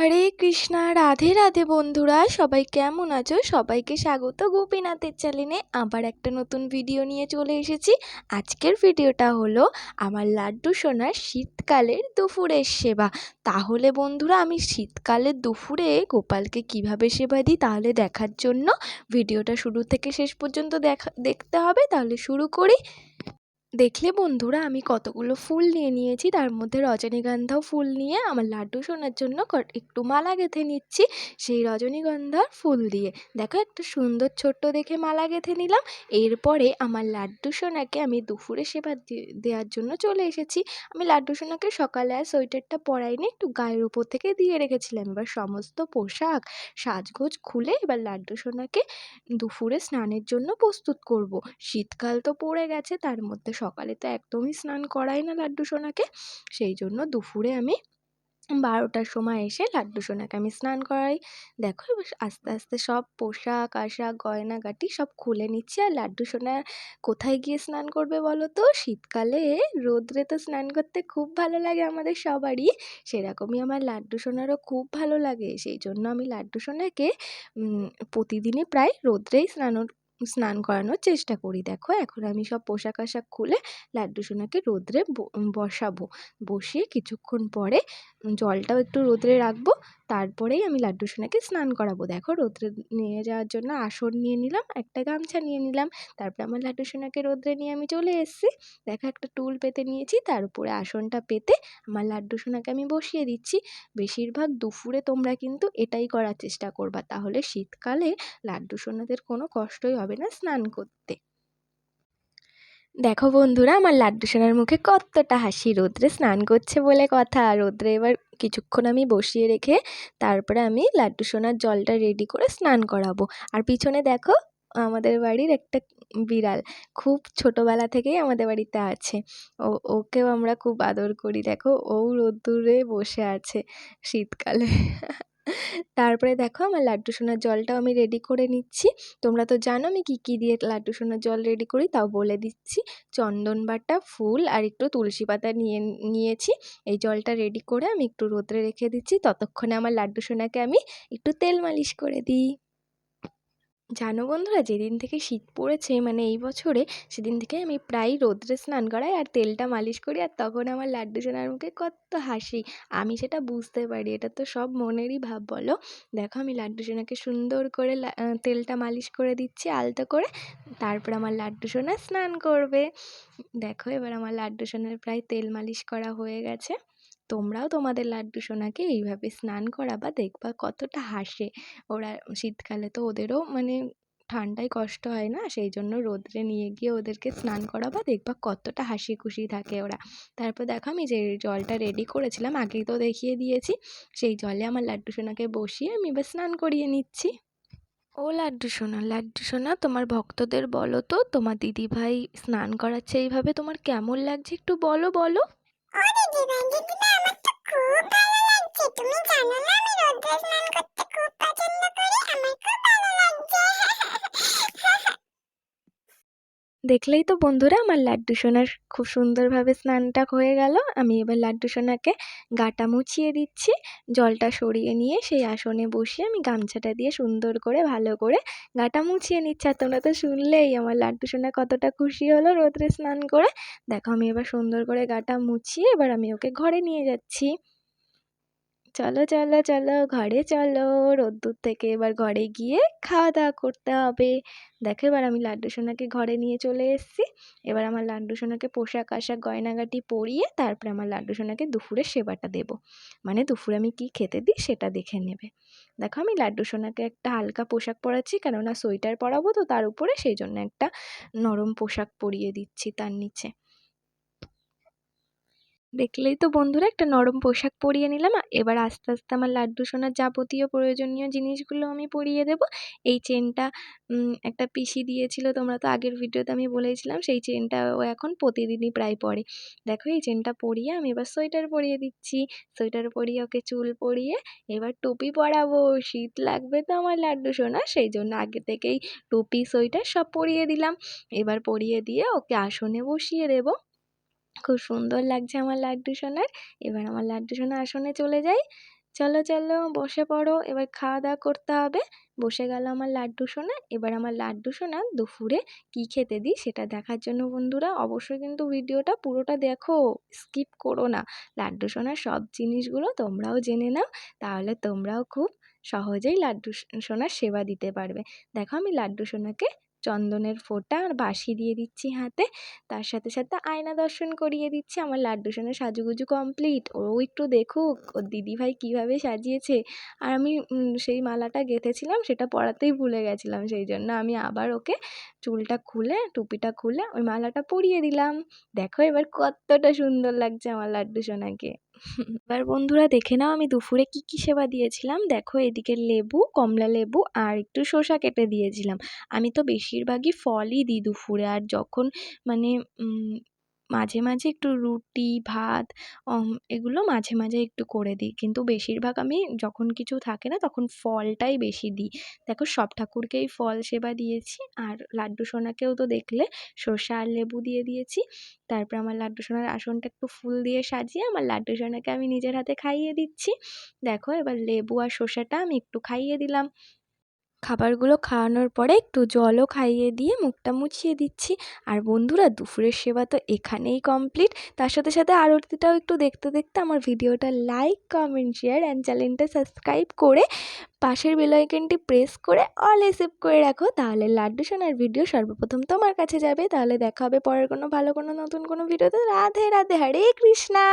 হরে কৃষ্ণা, রাধে রাধে বন্ধুরা, সবাই কেমন আছো? সবাইকে স্বাগত গোপীনাথের চ্যানেলে আবার একটা নতুন ভিডিও নিয়ে চলে এসেছি। আজকের ভিডিওটা হলো আমার লাড্ডু সোনার শীতকালের দুপুরের সেবা। তাহলে বন্ধুরা, আমি শীতকালের দুপুরে গোপালকে কিভাবে সেবা দিই তাহলে দেখার জন্য ভিডিওটা শুরু থেকে শেষ পর্যন্ত দেখতে হবে। তাহলে শুরু করি। দেখলে বন্ধুরা, আমি কতগুলো ফুল নিয়ে নিয়েছি, তার মধ্যে রজনীগন্ধাও ফুল নিয়ে আমার লাড্ডু সোনার জন্য একটু মালা গেঁথে নিচ্ছি সেই রজনীগন্ধার ফুল দিয়ে। দেখো, একটা সুন্দর ছোট্ট দেখে মালা গেঁথে নিলাম। এরপরে আমার লাড্ডু সোনাকে আমি দুপুরে সেবা দেওয়ার জন্য চলে এসেছি। আমি লাড্ডু সোনাকে সকালে আর সোয়েটারটা পরাইনি, একটু গায়ের উপর থেকে দিয়ে রেখেছিলাম। এবার সমস্ত পোশাক সাজগোজ খুলে এবার লাড্ডু সোনাকে দুপুরে স্নানের জন্য প্রস্তুত করব। শীতকাল তো পড়ে গেছে, তার মধ্যে সকালে তো একদমই স্নান করাই না লাড্ডু সোনাকে। সেই জন্য দুপুরে আমি 12টার সময় এসে লাড্ডু সোনাকে আমি স্নান করাই। দেখো, এবার আস্তে আস্তে সব পোশাক আশাক গয়নাগাটি সব খুলে নিচ্ছি। আর লাড্ডু সোনা কোথায় গিয়ে স্নান করবে বলো তো? শীতকালে রোদ্রে তো স্নান করতে খুব ভালো লাগে আমাদের সবারই, সেরকমই আমার লাড্ডু সোনারও খুব ভালো লাগে। সেই জন্য আমি লাড্ডু সোনাকে প্রতিদিনই প্রায় রোদ্রেই স্নান করানোর চেষ্টা করি। দেখো, এখন আমি সব পোশাক আশাক খুলে লাড্ডু সোনাকে রোদ্রে বসাবো। বসিয়ে কিছুক্ষণ পরে জলটাও একটু রোদ্রে রাখবো, তারপরেই আমি লাড্ডু সোনাকে স্নান করাবো। দেখো, রোদ্রে নিয়ে যাওয়ার জন্য আসন নিয়ে নিলাম, একটা গামছা নিয়ে নিলাম। তারপরে আমার লাড্ডু সোনাকে রোদ্রে নিয়ে আমি চলে এসেছি। দেখো, একটা টুল পেতে নিয়েছি, তার উপরে আসনটা পেতে আমার লাড্ডু সোনাকে আমি বসিয়ে দিচ্ছি। বেশিরভাগ দুপুরে তোমরা কিন্তু এটাই করার চেষ্টা করবা, তাহলে শীতকালে লাড্ডু সোনাদের কোনো কষ্টই হবে না স্নান করতে। দেখো বন্ধুরা, আমার লাড্ডু সোনার মুখে কতটা হাসি, রোদ্রে স্নান করছে বলে কথা। রোদ্রে এবার কিছুক্ষণ আমি বসিয়ে রেখে তারপরে আমি লাড্ডু সোনার জলটা রেডি করে স্নান করাবো। আর পিছনে দেখো, আমাদের বাড়ির একটা বিড়াল খুব ছোটোবেলা থেকেই আমাদের বাড়িতে আছে। ওকেও আমরা খুব আদর করি। দেখো, ও রোদ্দুরে বসে আছে শীতকালে। তারপরে দেখো, আমার লাড্ডু সোনার জলটাও আমি রেডি করে নিচ্ছি। তোমরা তো জানো আমি কী কী দিয়ে লাড্ডু সোনার জল রেডি করি, তাও বলে দিচ্ছি। চন্দন বাটা, ফুল আর একটু তুলসী পাতা নিয়েছি। এই জলটা রেডি করে আমি একটু রোদ্রে রেখে দিচ্ছি। ততক্ষণে আমার লাড্ডু সোনাকে আমি একটু তেল মালিশ করে দিই। জানো বন্ধুরা, যেদিন থেকে শীত পড়েছে মানে এই বছরে, সেদিন থেকে আমি প্রায় রোদ্রে স্নান করাই আর তেলটা মালিশ করি। আর তখন আমার লাড্ডু সোনার মুখে কত হাসি, আমি সেটা বুঝতে পারি। এটা তো সব মনেরই ভাব বলো। দেখো, আমি লাড্ডু সোনাকে সুন্দর করে তেলটা মালিশ করে দিচ্ছি আলতো করে। তারপর আমার লাড্ডু সোনা স্নান করবে। দেখো, এবার আমার লাড্ডু সোনার প্রায় তেল মালিশ করা হয়ে গেছে। তোমরাও তোমাদের লাড্ডু সোনাকে এইভাবে স্নান করাবা, দেখবা কতটা হাসে ওরা। শীতকালে তো ওদেরও মানে ঠান্ডায় কষ্ট হয় না, সেই জন্য রোদ্রে নিয়ে গিয়ে ওদেরকে স্নান করাবা, দেখবা কতটা হাসি খুশি থাকে ওরা। তারপর দেখো, আমি যে জলটা রেডি করেছিলাম আগেই তো দেখিয়ে দিয়েছি, সেই জলে আমার লাড্ডু সোনাকে বসিয়ে আমি এবার স্নান করিয়ে নিচ্ছি। ও লাড্ডু সোনা, লাড্ডু সোনা, তোমার ভক্তদের বলো তো, তোমার দিদিভাই স্নান করাচ্ছে এইভাবে, তোমার কেমন লাগছে একটু বলো বলো। ও দিদিভাই দিদিভাই, আমার তো খুব ভালো লাগছে। তুমি জানো না আমি রোদ্রে স্নান করতে খুব পছন্দ করি, আমার খুব ভালো লাগছে। দেখলেই তো বন্ধুরা, আমার লাড্ডু সোনার খুব সুন্দরভাবে স্নানটা হয়ে গেল। আমি এবার লাড্ডু সোনাকে গাটা মুছিয়ে দিচ্ছি। জলটা সরিয়ে নিয়ে সেই আসনে বসিয়ে আমি গামছাটা দিয়ে সুন্দর করে ভালো করে গাটা মুছিয়ে নিচ্ছি। আর তোমরা তো শুনলেই আমার লাড্ডু সোনা কতটা খুশি হলো রোদ্রে স্নান করে। দেখো, আমি এবার সুন্দর করে গাটা মুছিয়ে এবার আমি ওকে ঘরে নিয়ে যাচ্ছি। চলো চলো চলো, ঘরে চলো। রোদ্দুর থেকে এবার ঘরে গিয়ে খাওয়া দাওয়া করতে হবে। দেখো, এবার আমি লাড্ডু সোনাকে ঘরে নিয়ে চলে এসেছি। এবার আমার লাড্ডু সোনাকে পোশাক আশাক গয়নাগাটি পরিয়ে তারপরে আমার লাড্ডু সোনাকে দুপুরের সেবাটা দেবো। মানে দুপুরে আমি কি খেতে দিই সেটা দেখে নেবে। দেখো, আমি লাড্ডু সোনাকে একটা হালকা পোশাক পরাচ্ছি, কেননা সোয়েটার পরাবো তো তার উপরে, সেই জন্য একটা নরম পোশাক পরিয়ে দিচ্ছি তার নিচে। দেখলেই তো বন্ধুরা, একটা নরম পোশাক পরিয়ে নিলাম। এবার আস্তে আস্তে আমার লাড্ডু সোনার যাবতীয় প্রয়োজনীয় জিনিসগুলো আমি পরিয়ে দেব। এই চেনটা একটা পিসি দিয়েছিল, তোমরা তো আগের ভিডিওতে আমি বলেছিলাম, সেই চেনটা ও এখন প্রতিদিনই প্রায় পরে। দেখো, এই চেনটা পরিয়ে আমি এবার সোয়েটার পরিয়ে দিচ্ছি। সোয়েটার পরিয়ে ওকে চুল পরিয়ে এবার টুপি পরাবো। শীত লাগবে তো আমার লাড্ডু সোনা, সেই জন্য আগে থেকেই টুপি সোয়েটার সব পরিয়ে দিলাম। এবার পরিয়ে দিয়ে ওকে আসনে বসিয়ে দেবো। খুব সুন্দর লাগছে আমার লাড্ডু সোনার। এবার আমার লাড্ডু সোনা আসনে চলে যায়। চলো চলো বসে পড়ো, এবার খাওয়া দাওয়া করতে হবে। বসে গেল আমার লাড্ডু সোনা। এবার আমার লাড্ডু সোনা দুপুরে কি খেতে দিই সেটা দেখার জন্য বন্ধুরা অবশ্যই কিন্তু ভিডিওটা পুরোটা দেখো, স্কিপ করো না। লাড্ডু সোনার সব জিনিসগুলো তোমরাও জেনে নাও, তাহলে তোমরাও খুব সহজেই লাড্ডু সোনার সেবা দিতে পারবে। দেখো আমি লাড্ডু সোনাকে চন্দনের ফোঁটা আর বাঁশি দিয়ে দিচ্ছি হাতে, তার সাথে সাথে আয়না দর্শন করিয়ে দিচ্ছি। আমার লাড্ডু সোনার সাজুগুজু কমপ্লিট, ও একটু দেখুক ওর দিদিভাই কীভাবে সাজিয়েছে। আর আমি সেই মালাটা গেঁথেছিলাম সেটা পরাতেই ভুলে গেছিলাম, সেই জন্য আমি আবার ওকে চুলটা খুলে টুপিটা খুলে ওই মালাটা পরিয়ে দিলাম। দেখো এবার কতটা সুন্দর লাগছে আমার লাড্ডু সোনাকে। এবার বন্ধুরা দেখে নাও আমি দুপুরে কি কি সেবা দিয়েছিলাম। দেখো এদিকে লেবু, কমলা লেবু আর একটু শসা কেটে দিয়েছিলাম। আমি তো বেশিরভাগই ফলই দিই দুপুরে, আর যখন মানে মাঝে মাঝে একটু রুটি ভাত এগুলো মাঝে মাঝে একটু করে দিই, কিন্তু বেশিরভাগ আমি যখন কিছু থাকে না তখন ফলটাই বেশি দিই। দেখো সব ঠাকুরকেই ফল সেবা দিয়েছি, আর লাড্ডু সোনাকেও তো দেখলে শসা আর লেবু দিয়ে দিয়েছি। তারপর আমার লাড্ডু সোনার আসনটা একটু ফুল দিয়ে সাজিয়ে আমার লাড্ডু সোনাকে আমি নিজের হাতে খাইয়ে দিচ্ছি। দেখো এবার লেবু আর শসাটা আমি একটু খাইয়ে দিলাম। খাবারগুলো খাওয়ানোর পরে একটু জলও খাইয়ে দিয়ে মুখটা মুছিয়ে দিচ্ছি। আর বন্ধুরা দুপুরের সেবা তো এখানেই কমপ্লিট, তার সাথে সাথে আরতিটাও একটু দেখতে দেখতে আমার ভিডিওটা লাইক কমেন্ট শেয়ার অ্যান্ড চ্যানেলটা সাবস্ক্রাইব করে পাশের বেল আইকনটি প্রেস করে অলে সেভ করে রাখো, তাহলে লাড্ডু সোনার ভিডিও সর্বপ্রথম তোমার কাছে যাবে। তাহলে দেখা হবে পরের কোনো ভালো কোনো নতুন কোনো ভিডিওতে। রাধে রাধে, হরে কৃষ্ণা।